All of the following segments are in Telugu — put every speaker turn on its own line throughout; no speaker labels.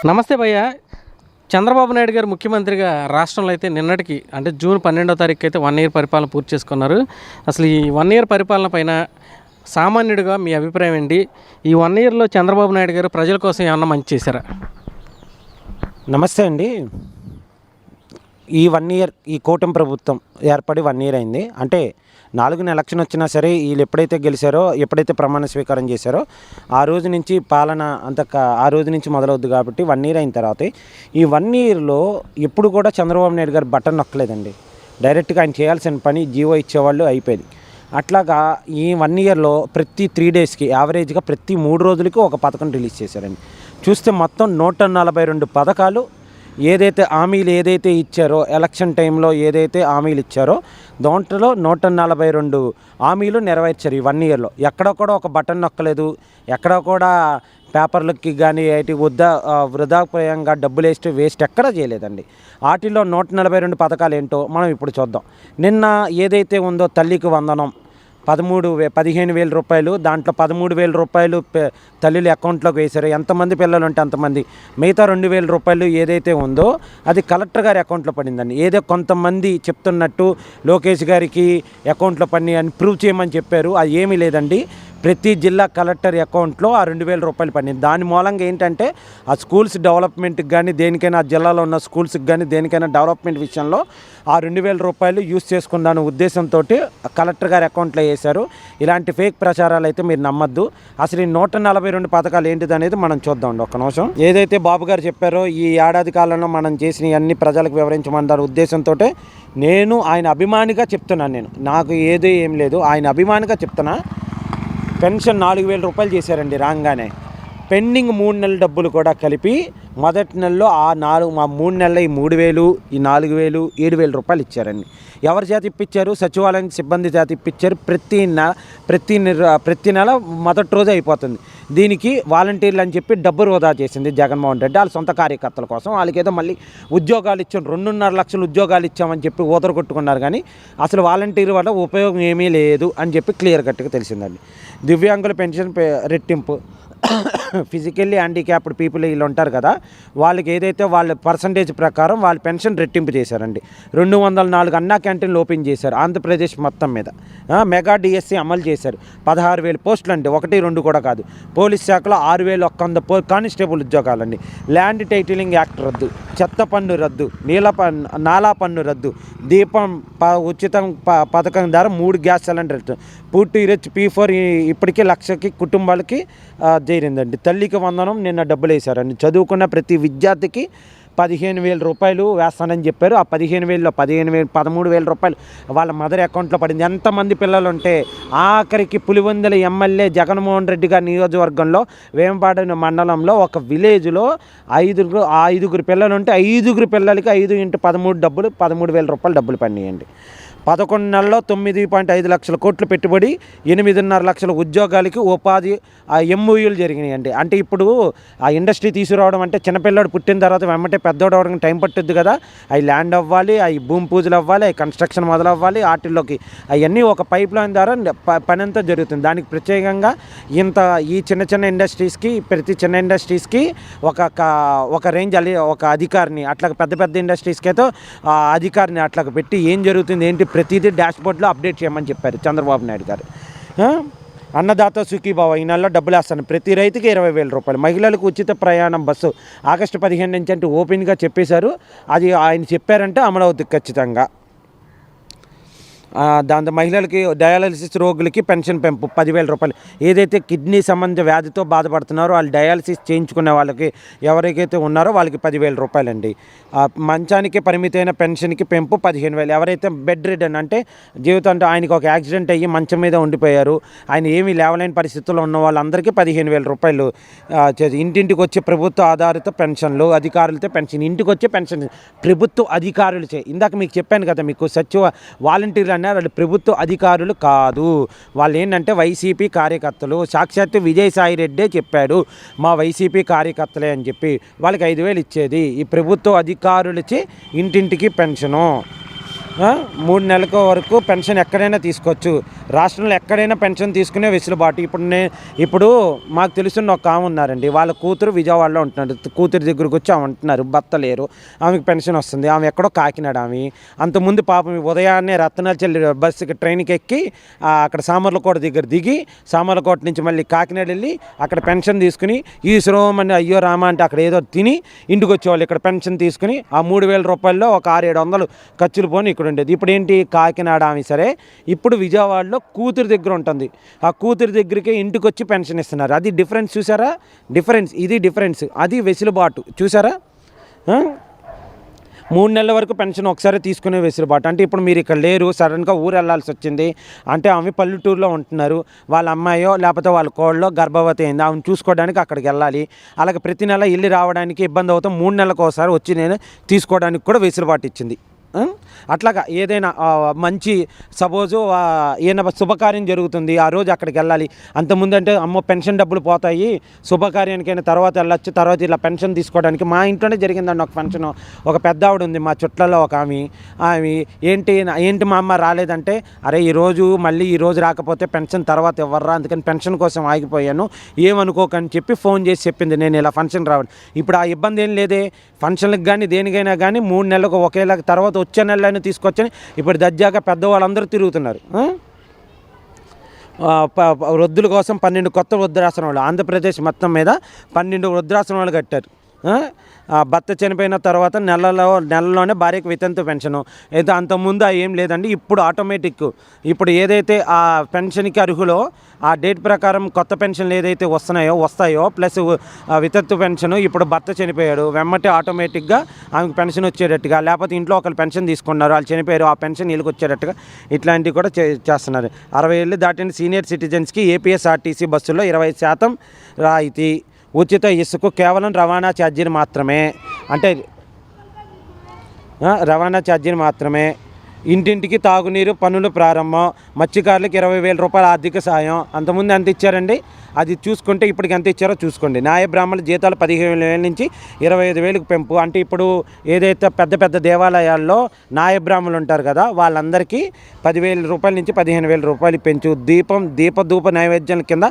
నమస్తే భయ్య. చంద్రబాబు నాయుడు గారు ముఖ్యమంత్రిగా రాష్ట్రంలో అయితే నిన్నటికి అంటే జూన్ 12వ తారీఖు అయితే 1 ఇయర్ పరిపాలన పూర్తి చేసుకున్నారు. అసలు ఈ 1 ఇయర్ పరిపాలన పైన సామాన్యుడిగా మీ అభిప్రాయం ఏంటి? ఈ 1 ఇయర్లో చంద్రబాబు నాయుడు గారు ప్రజల కోసం ఏమన్నా మంచి చేశారా?
నమస్తే అండి. ఈ 1 ఇయర్ ఈ కూటమి ప్రభుత్వం ఏర్పడి 1 ఇయర్ అయింది. అంటే 4 ఎలక్షన్ వచ్చినా సరే వీళ్ళు ఎప్పుడైతే గెలిచారో, ఎప్పుడైతే ప్రమాణ స్వీకారం చేశారో ఆ రోజు నుంచి పాలన ఆ రోజు నుంచి మొదలవుద్ది. కాబట్టి 1 ఇయర్ అయిన తర్వాత ఈ 1 ఇయర్లో ఎప్పుడు కూడా చంద్రబాబు నాయుడు గారు బటన్ నొక్కలేదండి. డైరెక్ట్గా ఆయన చేయాల్సిన పని జీవో ఇచ్చేవాళ్ళు అయిపోయింది. అట్లాగా ఈ 1 ఇయర్లో ప్రతి 3 డేస్కి యావరేజ్గా ప్రతి 3 రోజులకి ఒక పథకం రిలీజ్ చేశారండి. చూస్తే మొత్తం 142 పథకాలు ఏదైతే హామీలు ఏదైతే ఇచ్చారో, ఎలక్షన్ టైంలో ఏదైతే హామీలు ఇచ్చారో దాంట్లో 142 హామీలు నెరవేర్చారు ఈ 1 ఇయర్లో. ఎక్కడ కూడా ఒక బటన్ నొక్కలేదు. ఎక్కడ కూడా పేపర్లకి కానీ వృధాప్రయంగా డబ్బులు వేస్ట్ ఎక్కడా చేయలేదండి. వాటిల్లో 142 పథకాలు ఏంటో మనం ఇప్పుడు చూద్దాం. నిన్న ఏదైతే ఉందో తల్లికి వందనం 15,000 రూపాయలు, దాంట్లో 13,000 రూపాయలు తల్లుల అకౌంట్లోకి వేశారు. ఎంతమంది పిల్లలు ఉంటే అంతమంది. మిగతా 2,000 రూపాయలు ఏదైతే ఉందో అది కలెక్టర్ గారి అకౌంట్లో పడిందండి. ఏదో కొంతమంది చెప్తున్నట్టు లోకేష్ గారికి అకౌంట్లో పడి అని ప్రూవ్ చేయమని చెప్పారు. అది ఏమీ లేదండి. ప్రతి జిల్లా కలెక్టర్ అకౌంట్లో ఆ 2,000 రూపాయలు పడింది. దాని మూలంగా ఏంటంటే ఆ స్కూల్స్ డెవలప్మెంట్కి కానీ దేనికైనా, ఆ జిల్లాలో ఉన్న స్కూల్స్కి కానీ దేనికైనా డెవలప్మెంట్ విషయంలో ఆ 2,000 రూపాయలు యూజ్ చేసుకుందాని ఉద్దేశంతో కలెక్టర్ గారి అకౌంట్లో వేశారు. ఇలాంటి ఫేక్ ప్రచారాలు అయితే మీరు నమ్మద్దు. అసలు ఈ 142 పథకాలు ఏంటిది అనేది మనం చూద్దాం ఒక్క నిమిషం. ఏదైతే బాబు గారు చెప్పారో ఈ ఏడాది కాలంలో మనం చేసిన అన్ని ప్రజలకు వివరించమన్న ఉద్దేశంతో నేను ఆయన అభిమానిగా చెప్తున్నాను. నాకు ఏం లేదు, ఆయన అభిమానిగా చెప్తున్నా. పెన్షన్ 4,000 రూపాయలు చేశారండి రాగానే. పెండింగ్ 3 నెలల డబ్బులు కూడా కలిపి మొదటి నెలలో ఆ 3 నెలల ఈ 3,000, ఈ 4,000, 7,000 రూపాయలు ఇచ్చారండి. ఎవరి చేత ఇప్పించారు? సచివాలయం సిబ్బంది చేత ఇప్పించారు. ప్రతి నెల మొదటి రోజు అయిపోతుంది. దీనికి వాలంటీర్లు అని చెప్పి డబ్బు వృధా చేసింది జగన్మోహన్ రెడ్డి వాళ్ళ సొంత కార్యకర్తల కోసం. వాళ్ళకేదో మళ్ళీ ఉద్యోగాలు ఇచ్చాం, 2.5 లక్షల ఉద్యోగాలు ఇచ్చామని చెప్పి ఊదర కొట్టుకున్నారు. కానీ అసలు వాలంటీర్ వల్ల ఉపయోగం ఏమీ లేదు అని చెప్పి క్లియర్ కట్గా తెలిసిందండి. దివ్యాంగుల పెన్షన్ రెట్టింపు, ఫిజికల్లీ హ్యాండిక్యాప్డ్ పీపుల్ వీళ్ళు ఉంటారు కదా, వాళ్ళకి ఏదైతే వాళ్ళ పర్సంటేజ్ ప్రకారం వాళ్ళ పెన్షన్ రెట్టింపు చేశారండి. 204 అన్నా క్యాంటీన్లు ఓపెన్ చేశారు ఆంధ్రప్రదేశ్ మొత్తం మీద. మెగా డిఎస్సి అమలు చేశారు. 16,000 పోస్టులు అండి, 1, 2 కూడా కాదు. పోలీస్ శాఖలో 6,100 కానిస్టేబుల్ ఉద్యోగాలండి. ల్యాండ్ టైటిలింగ్ యాక్ట్ రద్దు, చెత్త పన్ను రద్దు, నాలా పన్ను రద్దు, దీపం ఉచితం పథకం ద్వారా 3 గ్యాస్ సిలిండర్, పూర్తి P4 ఇప్పటికీ 1,00,000 కుటుంబాలకి చేరిందండి. తల్లికి వందనం నిన్న డబ్బులు వేశారండి. చదువుకున్న ప్రతి విద్యార్థికి 15,000 రూపాయలు వేస్తానని చెప్పారు. ఆ 15,000లో 13,000 రూపాయలు వాళ్ళ మదర్ అకౌంట్లో పడింది. ఎంతమంది పిల్లలు ఉంటే ఆఖరికి పులివెందుల ఎమ్మెల్యే జగన్మోహన్ రెడ్డి గారి నియోజకవర్గంలో వేంపాడ మండలంలో ఒక విలేజ్లో 5 పిల్లలు ఉంటే 5 పిల్లలకి 5 × 13 డబ్బులు 13,000 రూపాయలు డబ్బులు పడినాయండి. 11 నెలల్లో 9.5 లక్షల కోట్లు పెట్టుబడి, 8.5 లక్షల ఉద్యోగాలకి ఉపాధి MOUలు జరిగినాయండి. అంటే ఇప్పుడు ఆ ఇండస్ట్రీ తీసుకురావడం అంటే చిన్నపిల్లడు పుట్టిన తర్వాత వెంబటే పెద్దోడు అవడానికి టైం పట్టుద్ది కదా. అవి ల్యాండ్ అవ్వాలి, అవి భూమి పూజలు అవ్వాలి, అవి కన్స్ట్రక్షన్ మొదలవ్వాలి. వాటిల్లోకి అవన్నీ ఒక పైప్ లైన్ ద్వారా పని అంతా జరుగుతుంది. దానికి ప్రత్యేకంగా ఈ చిన్న ఇండస్ట్రీస్కి, ప్రతి చిన్న ఇండస్ట్రీస్కి ఒక రేంజ్ ఒక అధికారిని, అట్లా పెద్ద ఇండస్ట్రీస్కి అయితే అధికారిని అట్లా పెట్టి ఏం జరుగుతుంది ఏంటి ప్రతిదీ డాష్బోర్డ్లో అప్డేట్ చేయమని చెప్పారు చంద్రబాబు నాయుడు గారు. అన్నదాత సుఖీభావ ఈ నెలలో డబ్బులు వేస్తాను. ప్రతి రైతుకి 20,000 రూపాయలు. మహిళలకు ఉచిత ప్రయాణం బస్సు ఆగస్టు 15 నుంచి అంటే ఓపెన్గా చెప్పేశారు. అది ఆయన చెప్పారంటే అమలు అవుతుంది ఖచ్చితంగా. దాంతో మహిళలకి, డయాలసిస్ రోగులకి పెన్షన్ పెంపు 10,000 రూపాయలు. ఏదైతే కిడ్నీ సంబంధిత వ్యాధితో బాధపడుతున్నారో వాళ్ళు డయాలసిస్ చేయించుకునే వాళ్ళకి ఎవరికైతే ఉన్నారో వాళ్ళకి 10,000 రూపాయలండి. మంచానికి పరిమితమైన పెన్షన్కి పెంపు 15,000. ఎవరైతే బెడ్ రిడన్ అంటే జీవితంలో ఆయనకు ఒక యాక్సిడెంట్ అయ్యి మంచం మీద ఉండిపోయారు, ఆయన ఏమీ లేవలేని పరిస్థితుల్లో ఉన్న వాళ్ళందరికీ 15,000 రూపాయలు. ఇంటింటికి వచ్చే ప్రభుత్వ ఆధారిత పెన్షన్లు, అధికారులతో పెన్షన్, ఇంటికి వచ్చే పెన్షన్ ప్రభుత్వ అధికారులచే. ఇందాక మీకు చెప్పాను కదా, మీకు వాలంటీర్లు వాళ్ళు ప్రభుత్వ అధికారులు కాదు. వాళ్ళు ఏంటంటే వైసీపీ కార్యకర్తలు. సాక్షాత్తు విజయసాయి రెడ్డే చెప్పాడు మా వైసీపీ కార్యకర్తలే అని చెప్పి. వాళ్ళకి 5,000 ఇచ్చేది ఈ ప్రభుత్వ అధికారులచే ఇంటింటికి పెన్షను. 3 నెలల వరకు పెన్షన్ ఎక్కడైనా తీసుకోవచ్చు. రాష్ట్రంలో ఎక్కడైనా పెన్షన్ తీసుకునే వెసులుబాటు. ఇప్పుడు మాకు తెలుసున్న ఒక ఆమె ఉన్నారండి, వాళ్ళ కూతురు విజయవాడలో ఉంటున్నారు. కూతురు దగ్గరకు వచ్చి ఆమె ఉంటున్నారు, భర్త లేరు, ఆమెకు పెన్షన్ వస్తుంది. ఆమె ఎక్కడో కాకినాడ. ఆమె అంతకుముందు పాపం ఉదయాన్నే రత్నాచల్ బస్సుకి ట్రైన్కి ఎక్కి అక్కడ సామర్లకోట దగ్గర దిగి సామర్లకోట నుంచి మళ్ళీ కాకినాడ వెళ్ళి అక్కడ పెన్షన్ తీసుకుని ఈ శ్రోమని అయ్యో రామ అంటే అక్కడ ఏదో తిని ఇంటికి వచ్చేవాళ్ళు. ఇక్కడ పెన్షన్ తీసుకుని ఆ 3,000 రూపాయల్లో ఒక 600-700 ఖర్చులు పోని ఇక్కడ ఉండేది. ఇప్పుడు ఏంటి, కాకినాడ ఆమె సరే ఇప్పుడు విజయవాడలో కూతురు దగ్గర ఉంటుంది. ఆ కూతురు దగ్గరికి ఇంటికి వచ్చి పెన్షన్ ఇస్తున్నారు. అది డిఫరెన్స్ చూసారా? ఇది డిఫరెన్స్, అది వెసులుబాటు చూసారా? 3 నెలల వరకు పెన్షన్ ఒకసారి తీసుకునే వెసులుబాటు. అంటే ఇప్పుడు మీరు ఇక్కడ లేరు, సడన్గా ఊరు వెళ్ళాల్సి వచ్చింది అంటే ఆమె పల్లెటూరులో ఉంటున్నారు, వాళ్ళ అమ్మాయో లేకపోతే వాళ్ళ కోళ్ళలో గర్భవతి అయింది, ఆమెను చూసుకోవడానికి అక్కడికి వెళ్ళాలి. అలాగే ప్రతి నెల ఇల్లు రావడానికి ఇబ్బంది అవుతాం, 3 నెలలకు ఒకసారి వచ్చి నేను తీసుకోవడానికి కూడా వెసులుబాటు ఇచ్చింది. అట్లాగా ఏదైనా మంచి సపోజు ఏదైనా శుభకార్యం జరుగుతుంది, ఆ రోజు అక్కడికి వెళ్ళాలి. అంతకుముందు అంటే అమ్మో పెన్షన్ డబ్బులు పోతాయి, శుభకార్యానికైనా తర్వాత వెళ్ళొచ్చు, తర్వాత ఇలా పెన్షన్ తీసుకోవడానికి. మా ఇంట్లోనే జరిగిందండి ఒక పెన్షన్. ఒక పెద్ద ఆవిడ ఉంది మా చుట్లలో ఒక ఆమె ఏంటి మా అమ్మ రాలేదంటే, అరే ఈరోజు రాకపోతే పెన్షన్ తర్వాత ఇవ్వర్రా, అందుకని పెన్షన్ కోసం ఆగిపోయాను, ఏమనుకోకని చెప్పి ఫోన్ చేసి చెప్పింది నేను ఇలా ఫంక్షన్ రావడం. ఇప్పుడు ఆ ఇబ్బంది ఏం లేదే, ఫంక్షన్లకు కానీ దేనికైనా కానీ 3 నెలలకు ఒకేలా తర్వాత వచ్చే నెలలను తీసుకొచ్చని ఇప్పుడు దర్జాగా పెద్దవాళ్ళందరూ తిరుగుతున్నారు. వృద్ధుల కోసం 12 కొత్త వృద్ధాశ్రమాలు ఆంధ్రప్రదేశ్ మొత్తం మీద 12 వృద్ధాశ్రమాలు కట్టారు. భర్త చనిపోయిన తర్వాత నెలలోనే భార్యకు వితంతు పెన్షను. అయితే అంతకుముందు ఏం లేదండి, ఇప్పుడు ఆటోమేటిక్ ఇప్పుడు ఏదైతే ఆ పెన్షన్కి అర్హులో ఆ డేట్ ప్రకారం కొత్త పెన్షన్లు ఏదైతే వస్తాయో ప్లస్ వితంతు పెన్షను. ఇప్పుడు భర్త చనిపోయాడు వెమ్మటే ఆటోమేటిక్గా ఆమెకు పెన్షన్ వచ్చేటట్టుగా, లేకపోతే ఇంట్లో ఒకరు పెన్షన్ తీసుకున్నారు, వాళ్ళు చనిపోయారు, ఆ పెన్షన్ వీళ్ళకి వచ్చేటట్టుగా ఇట్లాంటివి కూడా చేస్తున్నారు. 60 ఏళ్ళు దాటిన సీనియర్ సిటిజన్స్కి ఏపీఎస్ఆర్టీసీ బస్సుల్లో 20% రాయితీ, ఉచిత ఇసుక కేవలం రవాణా ఛార్జీలు మాత్రమే. ఇంటింటికి తాగునీరు పనులు ప్రారంభం. మత్స్యకారులకు 20,000 రూపాయల ఆర్థిక సాయం. అంతకుముందు ఎంత ఇచ్చారండి, అది చూసుకుంటే ఇప్పటికి ఎంత ఇచ్చారో చూసుకోండి. న్యాయ బ్రాహ్మణుల జీతాలు 15,000 నుంచి 25,000కు పెంపు. అంటే ఇప్పుడు ఏదైతే పెద్ద పెద్ద దేవాలయాల్లో న్యాయ బ్రాహ్మణులు ఉంటారు కదా, వాళ్ళందరికీ 10,000 రూపాయల నుంచి 15,000 రూపాయలు పెంచు. దీపధూప నైవేద్యాల కింద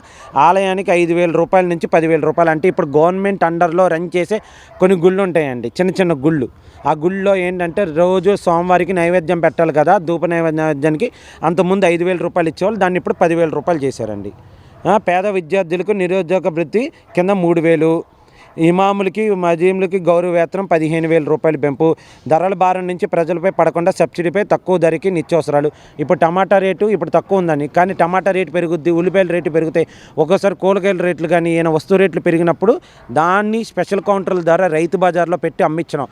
ఆలయానికి 5,000 రూపాయల నుంచి 10,000 రూపాయలు. అంటే ఇప్పుడు గవర్నమెంట్ అండర్లో రన్ చేసే కొన్ని గుళ్ళు ఉంటాయండి, చిన్న చిన్న గుళ్ళు. ఆ గుళ్ళో ఏంటంటే రోజు సోమవారికి నైవేద్యం పెట్టాలి కదా, ధూప నైవేద్యానికి. అంతకుముందు 5,000 రూపాయలు ఇచ్చేవాళ్ళు, దాన్ని ఇప్పుడు 10,000 రూపాయలు చేశారండి. పేద విద్యార్థులకు నిరుద్యోగ వృత్తి కింద 3,000. ఇమాములకి మజీములకి గౌరవ వేతనం 15,000 రూపాయలు పెంపు. ధరల భారం నుంచి ప్రజలపై పడకుండా సబ్సిడీపై తక్కువ ధరకి నిత్యావసరాలు. ఇప్పుడు టమాటా రేటు ఇప్పుడు తక్కువ ఉందని, కానీ టమాటా రేటు పెరుగుద్ది, ఉల్లిపాయల రేటు పెరుగుతాయి, ఒక్కోసారి కూరగాయల రేట్లు కానీ ఏమైనా వస్తువు రేట్లు పెరిగినప్పుడు దాన్ని స్పెషల్ కౌంటర్ల ద్వారా రైతు బజార్లో పెట్టి అమ్మించడం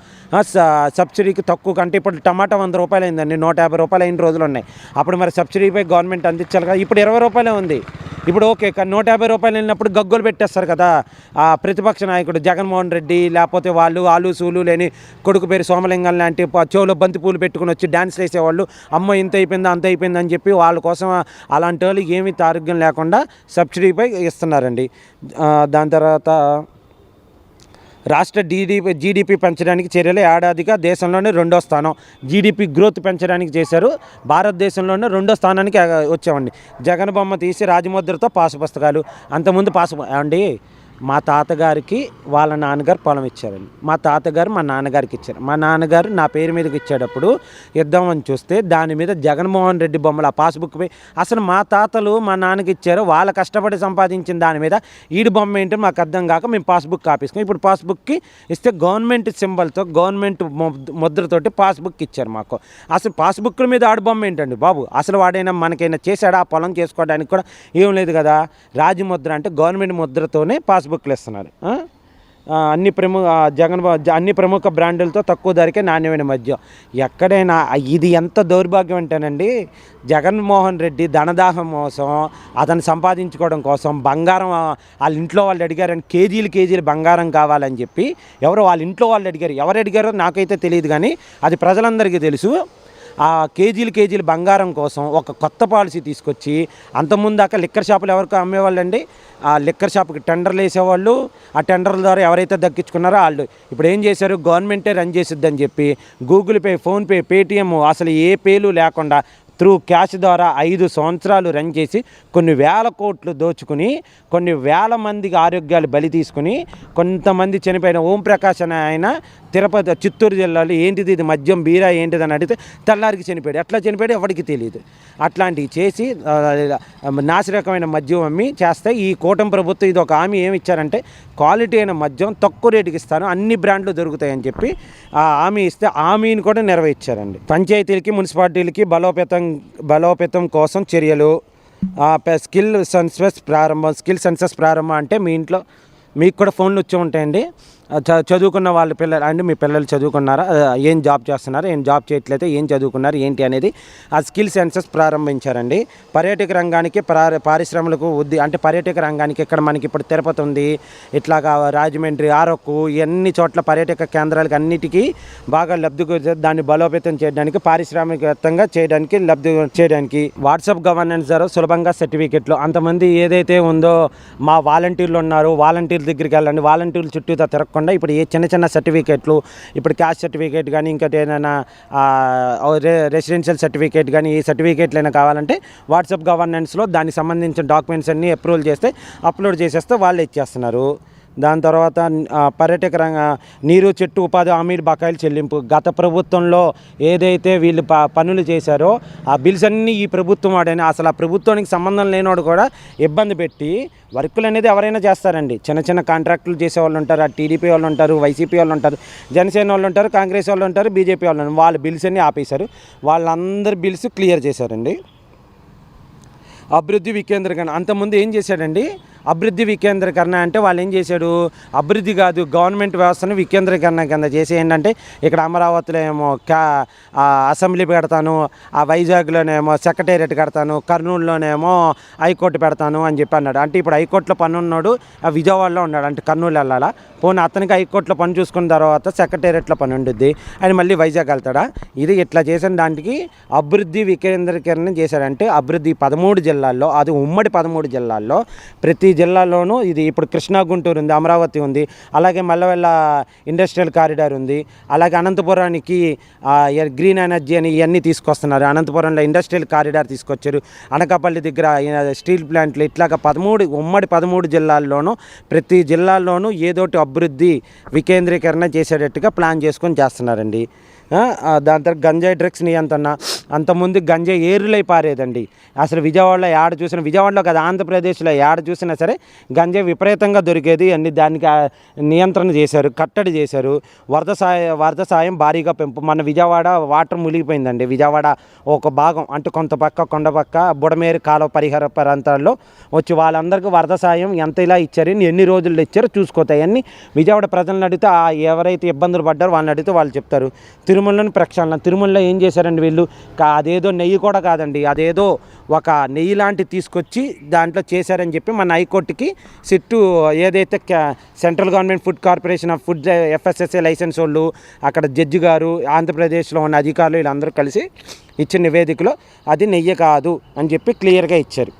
సబ్సిడీకి తక్కువ. కంటే ఇప్పుడు టమాటా 100 రూపాయలు అయిందండి, 150 రూపాయలు అయిన రోజులు ఉన్నాయి. అప్పుడు మరి సబ్సిడీపై గవర్నమెంట్ అందించాలి కదా. ఇప్పుడు 20 రూపాయలే ఉంది. ఇప్పుడు ఓకే, కానీ 150 రూపాయలు వెళ్ళినప్పుడు గగ్గోలు పెట్టేస్తారు కదా ఆ ప్రతిపక్ష నాయకుడు జగన్మోహన్ రెడ్డి, లేకపోతే వాళ్ళు ఆలు సూలు లేని కొడుకు పేరు సోమలింగం లాంటి చెవులో బంతి పూలు పెట్టుకుని వచ్చి డ్యాన్స్ వేసేవాళ్ళు. అమ్మ ఇంత అయిపోయిందా అంత అయిపోయింది అని చెప్పి వాళ్ళ కోసం అలాంటి వాళ్ళు ఏమీ తారోగ్యం లేకుండా సబ్సిడీపై ఇస్తున్నారండి. దాని తర్వాత రాష్ట్ర జీడిపి పెంచడానికి చర్యలు. ఏడాదిగా దేశంలోనే 2వ స్థానం జీడిపి గ్రోత్ పెంచడానికి చేశారు. భారతదేశంలోనే 2వ స్థానానికి వచ్చామండి. జగన్ బొమ్మ తీసి రాజముద్రతో పాసు పుస్తకాలు. అంతకుముందు అండి మా తాతగారికి వాళ్ళ నాన్నగారు పొలం ఇచ్చారండి. మా తాతగారు మా నాన్నగారికి ఇచ్చారు. మా నాన్నగారు నా పేరు మీదకి ఇచ్చేటప్పుడు ఇద్దామని చూస్తే దాని మీద జగన్మోహన్ రెడ్డి బొమ్మలు ఆ పాస్బుక్ పై. అసలు మా తాతలు మా నాన్నకి ఇచ్చారు, వాళ్ళ కష్టపడి సంపాదించిన దాని మీద ఈడి బొమ్మ ఏంటో మాకు అర్థం కాక మేము పాస్బుక్ కాపీసుకుని ఇప్పుడు పాస్బుక్కి ఇస్తే గవర్నమెంట్ సింబల్తో గవర్నమెంట్ ముద్రతోటి పాస్బుక్ ఇచ్చారు మాకు. అసలు పాస్బుక్ల మీద ఆడి బొమ్మ ఏంటండి బాబు, అసలు వాడైనా మనకైనా చేశాడా ఆ పొలం చేసుకోవడానికి కూడా ఏం లేదు కదా. రాజముద్ర అంటే గవర్నమెంట్ ముద్రతోనే పాస్బుక్లు ఇస్తున్నారు. అన్ని ప్రముఖ బ్రాండులతో తక్కువ ధరకే నాణ్యమైన మద్యం. ఎక్కడైనా ఇది ఎంత దౌర్భాగ్యం అంటేనండి, జగన్మోహన్ రెడ్డి ధనదాహం కోసం అతను సంపాదించుకోవడం కోసం బంగారం వాళ్ళ ఇంట్లో వాళ్ళు అడిగారని కేజీలు బంగారం కావాలని చెప్పి వాళ్ళ ఇంట్లో వాళ్ళు అడిగారు. ఎవరు అడిగారో నాకైతే తెలియదు, కానీ అది ప్రజలందరికీ తెలుసు. ఆ కేజీలు బంగారం కోసం ఒక కొత్త పాలసీ తీసుకొచ్చి, అంతకుముందాక లిక్కర్ షాపులు ఎవరికి అమ్మేవాళ్ళండి, ఆ లిక్కర్ షాప్కి టెండర్లు వేసేవాళ్ళు, ఆ టెండర్ల ద్వారా ఎవరైతే దక్కించుకున్నారో వాళ్ళు. ఇప్పుడు ఏం చేశారు, గవర్నమెంటే రన్ చేసిద్దని చెప్పి గూగుల్ పే, ఫోన్పే, పేటిఎం అసలు ఏ పేలు లేకుండా త్రూ క్యాష్ ద్వారా 5 సంవత్సరాలు రన్ చేసి కొన్ని వేల కోట్లు దోచుకుని, కొన్ని వేల మందికి ఆరోగ్యాలు బలి తీసుకుని, కొంతమంది చనిపోయిన ఓంప్రకాష్ అని ఆయన తిరుపతి చిత్తూరు జిల్లాలో ఏంటిది ఇది మద్యం బీరా ఏంటిదని అడిగితే తెల్లారికి చనిపోయాడు. ఎట్లా చనిపోయాడు ఎవరికి తెలియదు. అట్లాంటివి చేసి నాసిరకమైన మద్యం అమ్మి చేస్తే ఈ కూటమి ప్రభుత్వం ఇది ఒక హామీ ఏమి ఇచ్చారంటే, క్వాలిటీ అయిన మద్యం తక్కువ రేటుకి ఇస్తాను, అన్ని బ్రాండ్లు దొరుకుతాయని చెప్పి ఆ హామీ ఇస్తే హామీని కూడా నెరవేర్చారండి. పంచాయతీలకి మున్సిపాలిటీలకి బలోపేతం కోసం చర్యలు, స్కిల్ సెన్సస్ ప్రారంభం అంటే మీ ఇంట్లో మీకు కూడా ఫోన్లు వచ్చి ఉంటాయండి. చదువుకున్న వాళ్ళ పిల్లలు అంటే మీ పిల్లలు చదువుకున్నారా, ఏం జాబ్ చేస్తున్నారు, ఏం జాబ్ చేయట్లయితే ఏం చదువుకున్నారు ఏంటి అనేది ఆ స్కిల్ సెన్సస్ ప్రారంభించారండి. పర్యాటక రంగానికి పారిశ్రమలకు అంటే పర్యాటక రంగానికి ఇక్కడ మనకి ఇప్పుడు తిరుపతి ఉంది, ఇట్లాగా రాజమండ్రి, ఆరకు, ఎన్ని చోట్ల పర్యాటక కేంద్రాలకు అన్నిటికీ బాగా లబ్ధి దాన్ని బలోపేతం చేయడానికి, పారిశ్రామికవేత్తంగా చేయడానికి వాట్సాప్ గవర్నెన్స్ ద్వారా సులభంగా సర్టిఫికెట్లు. అంతమంది ఏదైతే ఉందో మా వాలంటీర్లు ఉన్నారు, వాలంటీర్ల దగ్గరికి వెళ్ళండి, వాలంటీర్ల చుట్టూ తిరగకుండా ఇప్పుడు ఏ చిన్న సర్టిఫికెట్లు, ఇప్పుడు క్యాస్ట్ సర్టిఫికేట్ కానీ ఇంకోటి ఏదైనా రెసిడెన్షియల్ సర్టిఫికేట్ కానీ ఏ సర్టిఫికేట్లు అయినా కావాలంటే వాట్సాప్ గవర్నెన్స్లో దానికి సంబంధించిన డాక్యుమెంట్స్ అన్నీ అప్రూవల్ చేస్తే అప్లోడ్ చేసేస్తే వాళ్ళు ఇచ్చేస్తున్నారు. దాని తర్వాత పర్యాటక రంగ నీరు, చెట్టు, ఉపాధి హామీల బకాయిలు చెల్లింపు. గత ప్రభుత్వంలో ఏదైతే వీళ్ళు పనులు చేశారో ఆ బిల్స్ అన్నీ ఈ ప్రభుత్వం వాడని, అసలు ఆ ప్రభుత్వానికి సంబంధం లేనివాడు కూడా ఇబ్బంది పెట్టి వర్కులు అనేది ఎవరైనా చేస్తారండి. చిన్న కాంట్రాక్టులు చేసే వాళ్ళు ఉంటారు, ఆ టీడీపీ వాళ్ళు ఉంటారు, వైసీపీ వాళ్ళు ఉంటారు, జనసేన వాళ్ళు ఉంటారు, కాంగ్రెస్ వాళ్ళు ఉంటారు, బీజేపీ వాళ్ళు ఉంటారు. వాళ్ళ బిల్స్ అన్నీ ఆపేశారు. వాళ్ళందరి బిల్స్ క్లియర్ చేశారండి. అభివృద్ధి వికేంద్రీకరణ. అంతకుముందు ఏం చేశాడండి, అభివృద్ధి వికేంద్రీకరణ అంటే వాళ్ళు ఏం చేశాడు, అభివృద్ధి కాదు గవర్నమెంట్ వ్యవస్థను వికేంద్రీకరణ కింద చేసి ఏంటంటే ఇక్కడ అమరావతిలో ఏమో అసెంబ్లీ పెడతాను, ఆ వైజాగ్లోనేమో సెక్రటేరియట్ కడతాను, కర్నూలులోనేమో హైకోర్టు పెడతాను అని చెప్పి అన్నాడు. అంటే ఇప్పుడు హైకోర్టులో పని ఉన్నాడు, ఆ విజయవాడలో ఉన్నాడు, అంటే కర్నూలు వెళ్ళాలా, పోనీ అతనికి హైకోర్టులో పని చూసుకున్న తర్వాత సెక్రటేరియట్లో పని ఉండుద్ది, ఆయన మళ్ళీ వైజాగ్ వెళ్తాడా. ఇది ఇట్లా చేసిన దానికి అభివృద్ధి వికేంద్రీకరణ చేశాడంటే అభివృద్ధి 13 జిల్లాల్లో, అది ఉమ్మడి 13 జిల్లాల్లో ప్రతి జిల్లాలోనూ ఇది ఇప్పుడు కృష్ణా, గుంటూరు ఉంది, అమరావతి ఉంది, అలాగే మల్లవెల్ల ఇండస్ట్రియల్ కారిడార్ ఉంది, అలాగే అనంతపురానికి గ్రీన్ ఎనర్జీ అని ఇవన్నీ తీసుకొస్తున్నారు. అనంతపురంలో ఇండస్ట్రియల్ కారిడార్ తీసుకొచ్చారు, అనకాపల్లి దగ్గర స్టీల్ ప్లాంట్లు, ఇట్లాగా ఉమ్మడి 13 జిల్లాల్లోనూ ప్రతి జిల్లాల్లోనూ ఏదోటి అభివృద్ధి వికేంద్రీకరణ చేసేటట్టుగా ప్లాన్ చేసుకొని చేస్తున్నారండి. దాని తర్వాత గంజాయి డ్రగ్స్ నియంత్రణ. అంతకుముందు గంజాయి ఏరులై పారేదండి. అసలు విజయవాడలో ఏడ చూసినా, విజయవాడలో కదా ఆంధ్రప్రదేశ్లో ఏడ చూసినా సరే గంజాయి విపరీతంగా దొరికేది. అన్ని దానికి నియంత్రణ చేశారు, కట్టడి చేశారు. వరద సాయం భారీగా పెంపు. మన విజయవాడ వాటర్ మునిగిపోయిందండి. విజయవాడ ఒక భాగం అంటే కొంత పక్క కొండ పక్క బుడమేరు కాలువ పరిహార ప్రాంతాల్లో వచ్చి వాళ్ళందరికీ వరద సాయం ఎంత ఇలా ఇచ్చారు, ఎన్ని రోజుల్లో ఇచ్చారో చూసుకోతాయి అన్నీ. విజయవాడ ప్రజలను అడిగితే ఎవరైతే ఇబ్బందులు పడ్డారో వాళ్ళని అడిగితే వాళ్ళు చెప్తారు. తిరుమలని ప్రక్షాళన. తిరుమలలో ఏం చేశారండి వీళ్ళు, అదేదో నెయ్యి కూడా కాదండి, అదేదో ఒక నెయ్యి లాంటివి తీసుకొచ్చి దాంట్లో చేశారని చెప్పి మన హైకోర్టుకి సిట్టు ఏదైతే central government food corporation of food FSSA license వాళ్ళు, అక్కడ జడ్జి గారు, ఆంధ్రప్రదేశ్లో ఉన్న అధికారులు వీళ్ళందరూ కలిసి ఇచ్చిన నివేదికలో అది నెయ్యి కాదు అని చెప్పి క్లియర్గా ఇచ్చారు.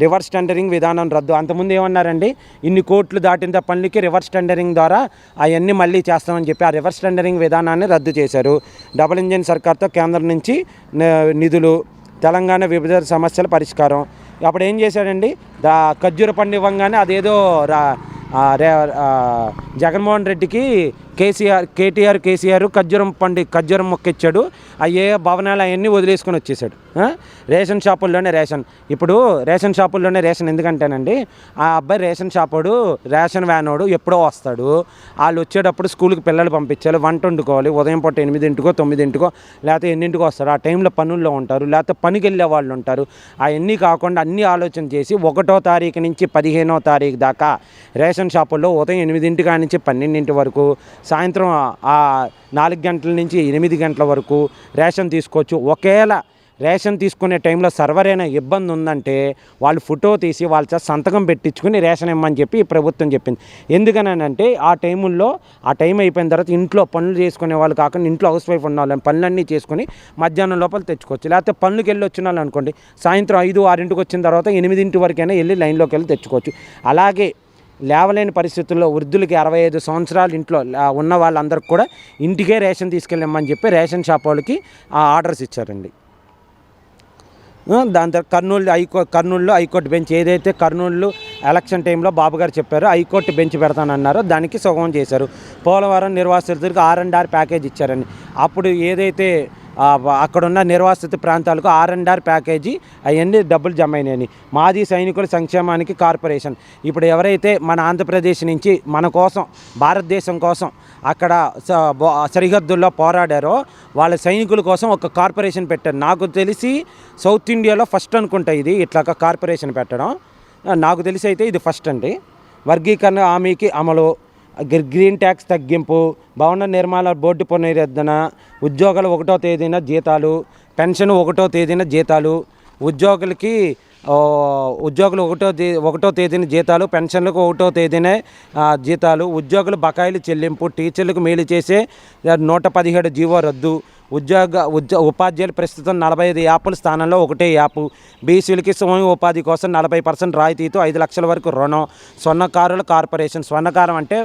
రివర్స్ టెండరింగ్ విధానం రద్దు. అంతకుముందు ఏమన్నారండి, ఇన్ని కోట్లు దాటిన పనులకి రివర్స్ టెండరింగ్ ద్వారా అవన్నీ మళ్ళీ చేస్తామని చెప్పి ఆ రివర్స్ టెండరింగ్ విధానాన్ని రద్దు చేశారు. డబుల్ ఇంజిన్ సర్కార్తో కేంద్రం నుంచి నిధులు, తెలంగాణ విభజన సమస్యల పరిష్కారం. అప్పుడు ఏం చేశాడండి, ఖర్జూర పండు ఇవ్వంగానే అదేదో జగన్మోహన్ రెడ్డికి కేటీఆర్ ఖర్జూరం మొక్కిచ్చాడు. అయ్యే భవనాలు అవన్నీ వదిలేసుకొని వచ్చేసాడు. రేషన్ షాపుల్లోనే ఇప్పుడు రేషన్ షాపుల్లోనే రేషన్ ఎందుకంటేనండి, ఆ అబ్బాయి రేషన్ షాపోడు, రేషన్ వ్యానోడు ఎప్పుడో వస్తాడు. వాళ్ళు వచ్చేటప్పుడు స్కూల్కి పిల్లలు పంపించాలి, వంట వండుకోవాలి, ఉదయం పూట 8 9 లేకపోతే ఎన్నింటికో వస్తారు. ఆ టైంలో పనుల్లో ఉంటారు, లేకపోతే పనికి వెళ్ళే వాళ్ళు ఉంటారు. అవన్నీ కాకుండా అన్నీ ఆలోచన చేసి 1వ తారీఖు నుంచి 15వ తారీఖు దాకా రేషన్ షాపుల్లో ఉదయం 8 నుంచి 12 వరకు, సాయంత్రం 4 గంటల నుంచి 8 గంటల వరకు రేషన్ తీసుకోవచ్చు. ఒకవేళ రేషన్ తీసుకునే టైంలో సర్వర్ అయినా ఇబ్బంది ఉందంటే వాళ్ళు ఫోటో తీసి వాళ్ళ చేత సంతకం పెట్టించుకుని రేషన్ ఇమ్మని చెప్పి ఈ ప్రభుత్వం చెప్పింది. ఎందుకనంటే ఆ టైం అయిపోయిన తర్వాత ఇంట్లో పనులు చేసుకునే వాళ్ళు కాకుండా ఇంట్లో హౌస్ వైఫ్ ఉన్న వాళ్ళని పనులన్నీ చేసుకుని మధ్యాహ్నం లోపల తెచ్చుకోవచ్చు. లేకపోతే పనులకు వెళ్ళి వచ్చిన వాళ్ళు అనుకోండి, సాయంత్రం 5-6 వచ్చిన తర్వాత 8 వరకైనా వెళ్ళి లైన్లోకి వెళ్ళి తెచ్చుకోవచ్చు. అలాగే లేవలేని పరిస్థితుల్లో వృద్ధులకి 65 సంవత్సరాలు ఇంట్లో ఉన్న వాళ్ళందరికీ కూడా ఇంటికే రేషన్ తీసుకెళ్ళమని చెప్పి రేషన్ షాప్ వాళ్ళకి ఆర్డర్స్ ఇచ్చారండి. దాని తర్వాత కర్నూలులో హైకోర్టు బెంచ్, ఏదైతే కర్నూలు ఎలక్షన్ టైంలో బాబు గారు చెప్పారో హైకోర్టు బెంచ్ పెడతానన్నారో దానికి సుగమం చేశారు. పోలవరం నిర్వాసితులకు R&R ప్యాకేజ్ ఇచ్చారండి. అప్పుడు ఏదైతే అక్కడున్న నిర్వాసిత ప్రాంతాలకు R&R ప్యాకేజీ అవన్నీ డబ్బులు జమ అయినాయి. మాజీ సైనికుల సంక్షేమానికి కార్పొరేషన్, ఇప్పుడు ఎవరైతే మన ఆంధ్రప్రదేశ్ నుంచి మన కోసం, భారతదేశం కోసం అక్కడ సరిహద్దుల్లో పోరాడారో వాళ్ళ సైనికుల కోసం ఒక కార్పొరేషన్ పెట్టారు. నాకు తెలిసి సౌత్ ఇండియాలో ఫస్ట్ అనుకుంటా ఇది ఇట్లా కార్పొరేషన్ పెట్టడం. నాకు తెలిసి అయితే ఇది ఫస్ట్ అండి. వర్గీకరణ హామీకి అమలు, గ్రీన్ ట్యాక్స్ తగ్గింపు, భవన నిర్మాణ బోర్డు పునరుద్ధరణ, ఉద్యోగాలు 1వ తేదీన జీతాలు, పెన్షన్ 1వ తేదీన జీతాలు, ఉద్యోగులు 1వ తేదీన జీతాలు, పెన్షన్లకు 1వ తేదీనే జీతాలు, ఉద్యోగులు బకాయిలు చెల్లింపు, టీచర్లకు మేలు చేసే 117 జీవో రద్దు, ఉపాధ్యాయులు ప్రస్తుతం 45 యాప్ల స్థానంలో 1 యాప్, బీసీలకి స్వయం ఉపాధి కోసం 40% రాయితీతో 5 లక్షల వరకు రుణం, స్వర్ణకారుల కార్పొరేషన్. స్వర్ణకారం అంటే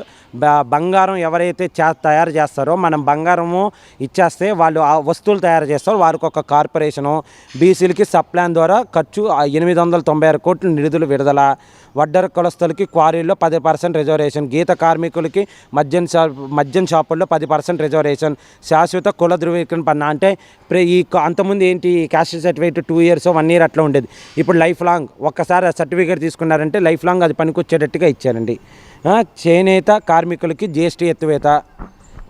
బంగారం ఎవరైతే తయారు చేస్తారో మనం బంగారము ఇచ్చేస్తే వాళ్ళు ఆ వస్తువులు తయారు చేస్తారో వారికి ఒక కార్పొరేషను. బీసీలకి సప్లాన్ ద్వారా ఖర్చు 896 కోట్ల నిధులు విడుదల, వడ్డర కులస్తులకి క్వారీల్లో 10% రిజర్వేషన్, గీత కార్మికులకి మద్యం షాపుల్లో 10% రిజర్వేషన్, శాశ్వత కుల ధృవీకరణ పన్ను. అంటే అంతకుముందు ఏంటి, క్యాస్ట్ సర్టిఫికేట్ 2 years 1 year అట్లా ఉండేది. ఇప్పుడు లైఫ్ లాంగ్ ఒక్కసారి సర్టిఫికేట్ తీసుకున్నారంటే లైఫ్ లాంగ్ అది పనికొచ్చేటట్టుగా ఇచ్చారండి. చేనేత కార్మికులకి GST ఎత్తివేత,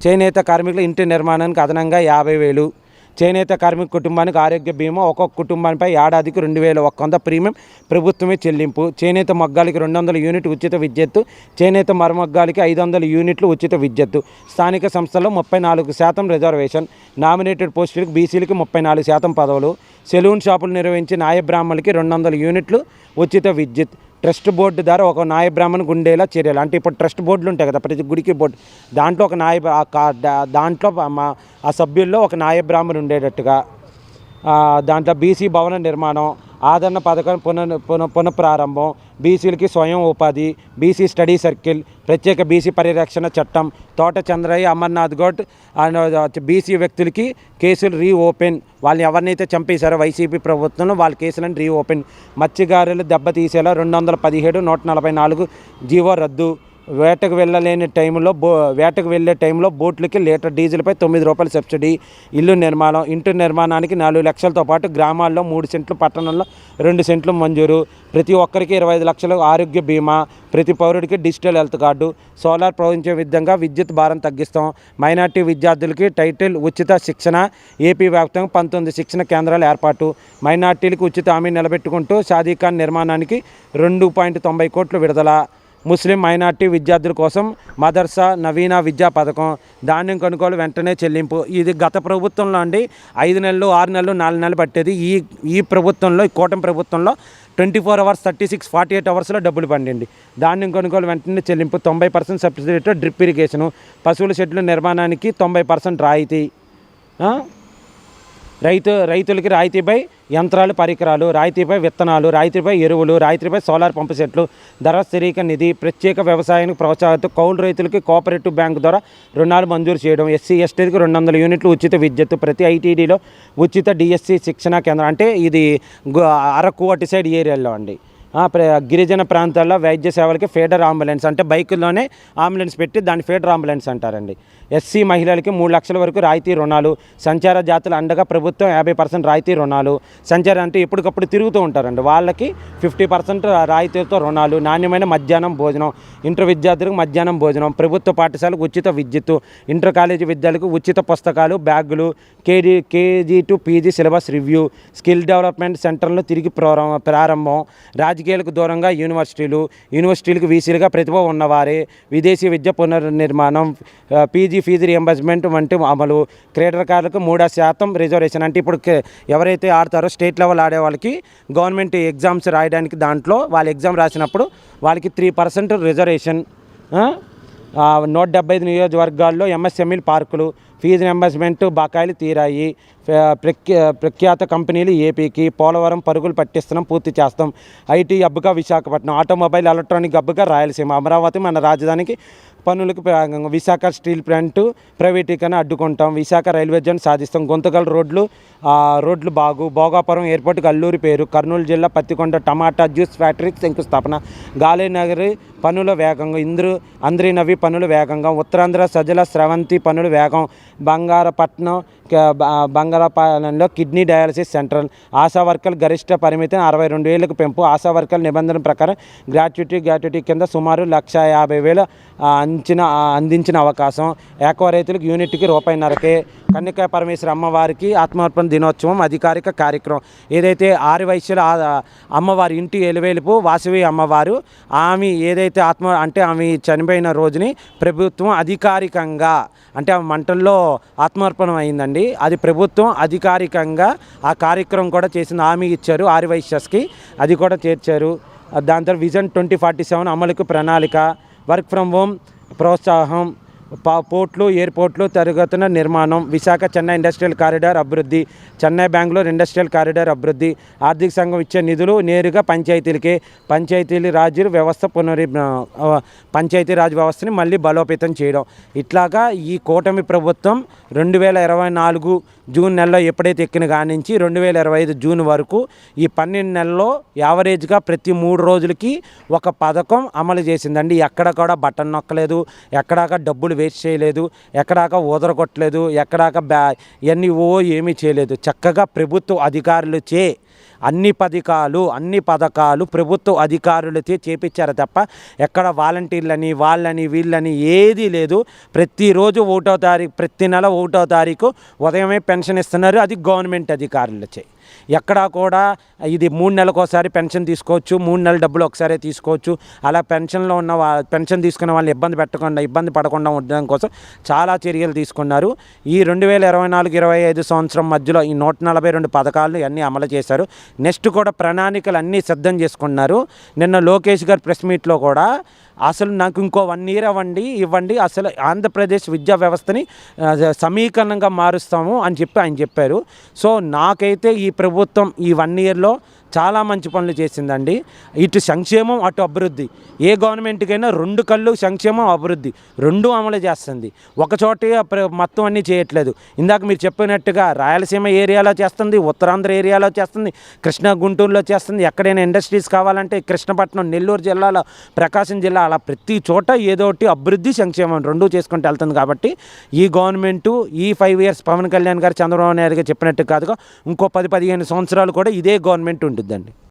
చేనేత కార్మికుల ఇంటి నిర్మాణానికి అదనంగా 50,000, చేనేత కార్మిక కుటుంబానికి ఆరోగ్య బీమా, ఒక్కొక్క కుటుంబానిపై ఏడాదికి 2,100 ప్రీమియం ప్రభుత్వమే చెల్లింపు, చేనేత మగ్గాలకి 200 యూనిట్ ఉచిత విద్యుత్తు, చేనేత మరమగ్గాలకి 500 యూనిట్లు ఉచిత విద్యుత్తు, స్థానిక సంస్థల్లో 34% రిజర్వేషన్, నామినేటెడ్ పోస్టులకు బీసీలకి 34% పదవులు, సెలూన్ షాపులు నిర్వహించి నాయ బ్రాహ్మణులకి 200 యూనిట్లు ఉచిత విద్యుత్, ట్రస్ట్ బోర్డు ద్వారా ఒక నాయ బ్రాహ్మణుకు ఉండేలా చర్యలు. అంటే ఇప్పుడు ట్రస్ట్ బోర్డులు ఉంటాయి కదా, ప్రతి గుడికి బోర్డు, దాంట్లో ఒక దాంట్లో ఆ సభ్యుల్లో ఒక నాయ బ్రాహ్మణుడు ఉండేటట్టుగా, దాంట్లో బీసీ భవన నిర్మాణం, ఆదరణ పథకం పునఃప్రారంభం, బీసీలకి స్వయం ఉపాధి, బీసీ స్టడీ సర్కిల్, ప్రత్యేక బీసీ పరిరక్షణ చట్టం, తోట చంద్రయ్య, అమర్నాథ్ గౌడ్ బీసీ వ్యక్తులకి కేసులు రీఓపెన్, వాళ్ళని ఎవరినైతే చంపేశారో వైసీపీ ప్రభుత్వంలో వాళ్ళ కేసులను రీఓపెన్, మత్స్యకారులు దెబ్బతీసేలా 217 144 జీవో రద్దు, వేటకు వెళ్ళే టైంలో బోట్లకి లీటర్ డీజిల్పై 9 రూపాయల సబ్సిడీ, ఇల్లు నిర్మాణం, ఇంటి నిర్మాణానికి 4 లక్షలతో పాటు గ్రామాల్లో 3 సెంట్లు, పట్టణంలో 2 సెంట్లు మంజూరు, ప్రతి ఒక్కరికి 25 లక్షలు ఆరోగ్య బీమా, ప్రతి పౌరుడికి డిజిటల్ హెల్త్ కార్డు, సోలార్ ప్రవహించే విధంగా విద్యుత్ భారం తగ్గిస్తాం, మైనార్టీ విద్యార్థులకి టైటిల్ ఉచిత శిక్షణ, ఏపీ వ్యాప్తంగా 19 శిక్షణ కేంద్రాల ఏర్పాటు, మైనార్టీలకు ఉచిత హామీ నిలబెట్టుకుంటూ షాదీఖాన్ నిర్మాణానికి 2.90 కోట్లు విడుదల, ముస్లిం మైనార్టీ విద్యార్థుల కోసం మదర్సా నవీన విద్యా పథకం, ధాన్యం కొనుగోలు వెంటనే చెల్లింపు. ఇది గత ప్రభుత్వంలో అండి 5 నెలలు 6 నెలలు 4 నెలలు పట్టేది. ఈ ప్రభుత్వంలో, ఈ కూటమి ప్రభుత్వంలో 24 hours 36 48 hours డబ్బులు పండింది. ధాన్యం కొనుగోలు వెంటనే చెల్లింపు, 90% సబ్సిడీతో డ్రిప్ ఇరిగేషను, పశువుల షెడ్ల నిర్మాణానికి 90% రాయితీ, రైతులకి రాయితీపై యంత్రాలు పరికరాలు, రాయితీపై విత్తనాలు, రాయితీపై ఎరువులు, రాయితీపై సోలార్ పంపు సెట్లు, ధర స్థిరీకరణ నిధి, ప్రత్యేక వ్యవసాయానికి ప్రోత్సాహంతో కౌలు రైతులకి కోఆపరేటివ్ బ్యాంకు ద్వారా రుణాలు మంజూరు చేయడం, ఎస్సీ ఎస్టీలకు 200 యూనిట్లు ఉచిత విద్యుత్తు, ప్రతి ఐటీడీలో ఉచిత డిఎస్సి శిక్షణా కేంద్రం. అంటే ఇది అరకు అటు సైడ్ ఏరియాలో అండి. గిరిజన ప్రాంతాల్లో వైద్య సేవలకి ఫీడర్ అంబులెన్స్, అంటే బైకుల్లోనే అంబులెన్స్ పెట్టి దాన్ని ఫీడర్ అంబులెన్స్ అంటారండి. ఎస్సీ మహిళలకి 3 లక్షల వరకు రాయితీ రుణాలు, సంచార జాతులు అండగా ప్రభుత్వం 50% రాయితీ రుణాలు, సంచారం అంటే ఎప్పటికప్పుడు తిరుగుతూ ఉంటారండి, వాళ్ళకి 50% రాయితీతో రుణాలు, నాణ్యమైన మధ్యాహ్నం భోజనం, ఇంటర్ విద్యార్థులకు మధ్యాహ్నం భోజనం, ప్రభుత్వ పాఠశాలకు ఉచిత విద్యుత్తు, ఇంటర్ కాలేజీ విద్యార్థులకు ఉచిత పుస్తకాలు, బ్యాగులు, KG to PG syllabus review, skill development సెంటర్లు తిరిగి ప్రారంభం, రాజకీయ రాజకీయాలకు దూరంగా యూనివర్సిటీలకు వీసీలుగా ప్రతిభ ఉన్నవారే విదేశీ విద్య పునర్నిర్మాణం, పీజీ ఫీజు రియంబర్స్మెంట్ వంటి అమలు, క్రీడాకారులకు 3% రిజర్వేషన్. అంటే ఇప్పుడు ఎవరైతే ఆడతారో స్టేట్ లెవెల్ ఆడే వాళ్ళకి గవర్నమెంట్ ఎగ్జామ్స్ రాయడానికి దాంట్లో వాళ్ళు ఎగ్జామ్ రాసినప్పుడు వాళ్ళకి 3% రిజర్వేషన్. 175 నియోజకవర్గాల్లో ఎంఎస్ఎంఈలు పార్కులు, ఫీజు రియంబర్స్మెంట్ బకాయిలు తీరాయి. ప్రఖ్యాత కంపెనీలు ఏపీకి, పోలవరం పరుగులు పట్టిస్తున్నాం, పూర్తి చేస్తాం. ఐటీ హబ్గా విశాఖపట్నం, ఆటోమొబైల్ ఎలక్ట్రానిక్ హబ్గా రాయలసీమ, అమరావతి మన రాజధానికి పనులకు విశాఖ స్టీల్ ప్లాంట్ ప్రైవేటీకరణ అడ్డుకుంటాం. విశాఖ రైల్వే జోన్ సాధిస్తాం. గుంతకల్ రోడ్లు భోగాపురం ఎయిర్పోర్ట్కి అల్లూరి పేరు. కర్నూలు జిల్లా పత్తికొండ టమాటా జ్యూస్ ఫ్యాక్టరీకి శంకుస్థాపన. గాలేనగరి పనుల వేగంగా, అంద్రీనవి పనులు వేగంగా. ఉత్తరాంధ్ర సజల స్రవంతి పనులు వేగం. బంగారపాలెంలో కిడ్నీ డయాలసిస్ సెంటర్. ఆశా వర్కర్ల గరిష్ట పరిమితిని 62,000కు పెంపు. ఆశా వర్కర్ల నిబంధన ప్రకారం గ్రాట్యుటీ కింద సుమారు 1,50,000 అందించిన అవకాశం. ఏకవ రైతులకు యూనిట్కి ₹1.5కే. కన్యకా పరమేశ్వర అమ్మవారికి ఆత్మార్పణ దినోత్సవం అధికారిక కార్యక్రమం. ఏదైతే ఆర్యవైశ్యుల అమ్మవారి ఇంటి ఎలువేలుపు వాసవి అమ్మవారు, ఆమె ఏదైతే ఆమె చనిపోయిన రోజుని ప్రభుత్వం అధికారికంగా, అంటే ఆ మంటల్లో ఆత్మార్పణం అయిందండి, అది ప్రభుత్వం అధికారికంగా ఆ కార్యక్రమం కూడా చేసింది. హామీ ఇచ్చారు ఆర్యవైశ్యస్కి, అది కూడా చేర్చారు. దాని తర్వాత విజన్ 2047 అమలుకు ప్రణాళిక. వర్క్ ఫ్రమ్ హోమ్ ప్రోత్సాహం. పోర్ట్లు, ఎయిర్పోర్ట్లు తరగతుల నిర్మాణం. విశాఖ చెన్నై ఇండస్ట్రియల్ కారిడార్ అభివృద్ధి. చెన్నై బెంగళూరు ఇండస్ట్రియల్ కారిడార్ అభివృద్ధి. ఆర్థిక సంఘం ఇచ్చే నిధులు నేరుగా పంచాయతీలకే. పంచాయతీరాజ్ వ్యవస్థని మళ్ళీ బలోపేతం చేయడం. ఇట్లాగా ఈ కూటమి ప్రభుత్వం 2024 జూన్ నెలలో ఎప్పుడైతే ఎక్కిన కాడి నుంచి 2025 జూన్ వరకు ఈ 12 నెలల్లో యావరేజ్గా ప్రతి 3 రోజులకి ఒక పథకం అమలు చేసిందండి. ఎక్కడ కూడా బటన్ నొక్కలేదు, ఎక్కడాక డబ్బులు వేస్ట్ చేయలేదు, ఎక్కడాక ఊదరగొట్టలేదు, ఎక్కడాక ఇవన్నీ ఏమీ చేయలేదు. చక్కగా ప్రభుత్వ అధికారులచే అన్ని పథకాలు ప్రభుత్వ అధికారులతో చేపించారు తప్ప ఎక్కడ వాలంటీర్లని వీళ్ళని ఏదీ లేదు. ప్రతిరోజు ప్రతి నెల 1వ తారీఖు ఉదయమే పెన్షన్ ఇస్తున్నారు, అది గవర్నమెంట్ అధికారులచే. ఎక్కడా కూడా ఇది 3 నెలలకోసారి పెన్షన్ తీసుకోవచ్చు, 3 నెలల డబ్బులు ఒకసారి తీసుకోవచ్చు. అలా పెన్షన్ తీసుకున్న వాళ్ళని ఇబ్బంది పడకుండా ఉండడం కోసం చాలా చర్యలు తీసుకున్నారు. ఈ 2024-25 సంవత్సరం మధ్యలో ఈ 142 పథకాలను అన్నీ అమలు చేశారు. నెక్స్ట్ కూడా ప్రణాళికలు అన్నీ సిద్ధం చేసుకున్నారు. నిన్న లోకేష్ గారు ప్రెస్ మీట్లో కూడా అసలు నాకు ఇంకో 1 year ఇవ్వండి, అసలు ఆంధ్రప్రదేశ్ విద్యా వ్యవస్థని సమీకరణంగా మారుస్తాము అని చెప్పి ఆయన చెప్పారు. సో నాకైతే ఈ ప్రభుత్వం ఈ 1 yearలో చాలా మంచి పనులు చేసిందండి. ఇటు సంక్షేమం, అటు అభివృద్ధి. ఏ గవర్నమెంట్కైనా 2 కళ్ళు, సంక్షేమం అభివృద్ధి 2 అమలు చేస్తుంది. ఒకచోటే మొత్తం అన్నీ చేయట్లేదు. ఇందాక మీరు చెప్పినట్టుగా రాయలసీమ ఏరియాలో చేస్తుంది, ఉత్తరాంధ్ర ఏరియాలో చేస్తుంది, కృష్ణా గుంటూరులో చేస్తుంది. ఎక్కడైనా ఇండస్ట్రీస్ కావాలంటే కృష్ణపట్నం, నెల్లూరు జిల్లాలో, ప్రకాశం జిల్లా, అలా ప్రతి చోట ఏదో ఒకటి అభివృద్ధి, సంక్షేమం 2 చేసుకుంటూ వెళ్తుంది. కాబట్టి ఈ గవర్నమెంటు ఈ 5 years పవన్ కళ్యాణ్ గారు, చంద్రబాబు నాయుడు గారు చెప్పినట్టు కాదుగా ఇంకో 10-15 సంవత్సరాలు కూడా ఇదే గవర్నమెంట్ ఉంటుందండి.